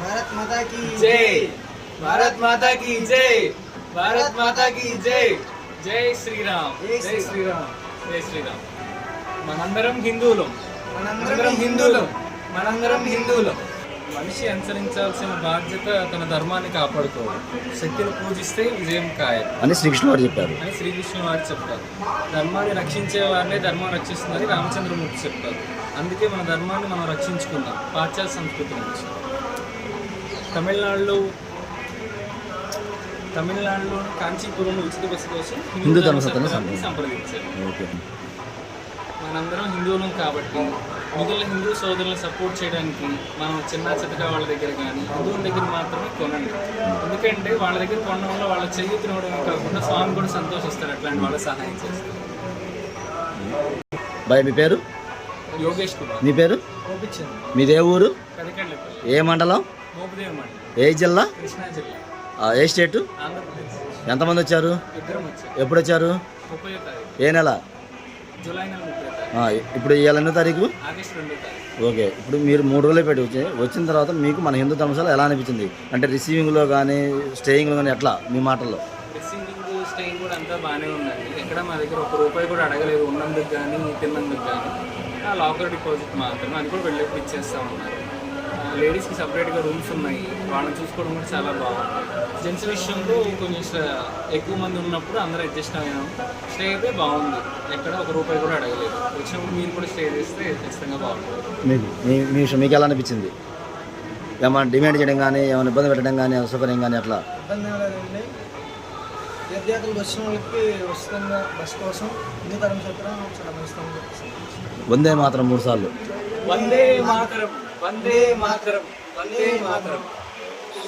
भारत माता की जय, भारत माता की जय, भारत माता की जय, जय श्रीराम, जय श्रीराम, जय श्रीराम. మనందరం హిందువులం, మనందరం హిందువులం, మనందరం హిందువులం. మనిషి అనుసరించాల్సిన బాధ్యత తన ధర్మాన్ని కాపాడుకోవాలి. శక్తిని పూజిస్తే విజయం ఖాయం అని శ్రీకృష్ణ వారు చెప్పారు. వారు చెప్తారు. ధర్మాన్ని రక్షించే వారినే ధర్మం రక్షిస్తుందని రామచంద్రమూర్తి చెప్తారు. అందుకే మన ధర్మాన్ని మనం రక్షించుకుందాం పాశ్చాత్య సంస్కృతి నుంచి. తమిళనాడులో కాంచీపురంలో ఉచిత బస్సు కోసం హిందూ ధర్మసత్తాన్ని సంప్రదించారు. మనందరం హిందువులం కాబట్టి మిగిలిన హిందూ సోదరులను సపోర్ట్ చేయడానికి మనం చిన్న చితక వాళ్ళ దగ్గర కానీ హిందువుల దగ్గర మాత్రమే కొనండి. ఎందుకంటే వాళ్ళ దగ్గర కొనడం వల్ల వాళ్ళ చెయ్యి తినడమే కాకుండా స్వామి కూడా సంతోషిస్తారు. అట్లాంటి వాళ్ళ సహాయం చేస్తారు. బాయ్, మీ పేరు? యోగేష్ కుమార్. మీ పేరు? మీదే ఊరు? కదికళ్ళపల్లి. ఏ మండలం? మోపుదేవి మండలం. ఏ జిల్లా? కృష్ణా జిల్లా. ఏ స్టేటు? ఆంధ్రప్రదేశ్. ఎంతమంది వచ్చారు? ఇద్దరం వచ్చారు. ఎప్పుడు వచ్చారు? 30వ తారీఖు. ఏ నెల? జూలై నెల 30వ తారీఖు. ఇప్పుడు ఇవాళ ఎన్నో తారీఖు? ఆగస్టు 2వ తారీఖు. ఓకే. ఇప్పుడు మీరు 3 రోజులు పెట్టి వచ్చిన తర్వాత మీకు మన హిందూ ధర్మశాల ఎలా అనిపించింది? అంటే రిసీవింగ్లో కానీ స్టేయింగ్లో కానీ ఎట్లా మీ మాటల్లో? రిసీవింగ్ స్టేయింగ్ కూడా అంతా బాగానే ఉందండి. ఎక్కడ మా దగ్గర ₹1 కూడా అడగలేదు. ఉన్నందుకు కానీ తిన్నందుకు కానీ. లాకర్ డిపాజిట్ మాత్రమే, అది కూడా వెళ్ళేప్పుడు ఇచ్చేస్తూ ఉన్నారు. లేడీస్కి సపరేట్గా రూమ్స్ ఉన్నాయి. వాళ్ళని చూసుకోవడం కూడా చాలా బాగుంది. జెంట్స్ విషయంలో కొంచెం ఎక్కువ మంది ఉన్నప్పుడు అందరూ అడ్జస్ట్ అయ్యాము. స్టే అయితే బాగుంది. ఎక్కడ ₹1 కూడా అడగలేదు. వచ్చినప్పుడు మీరు కూడా స్టే చేస్తే ఖచ్చితంగా బాగుంటుంది. మీకు ఎలా అనిపించింది? ఏమైనా డిమాండ్ చేయడం కానీ ఏమైనా ఇబ్బంది పెట్టడం కానీ అసౌకర్యం కానీ అట్లా? ఇబ్బంది లేదండి. తీర్థయాత్రలు వచ్చిన వాళ్ళకి ఉచితంగా బస్ కోసం హిందూ ధర్మసత్రం చాలా మంచి. వందే మాత్రం 3 సార్లు. వందే మాతరం, వందే మాతరం, వందే మాతరం.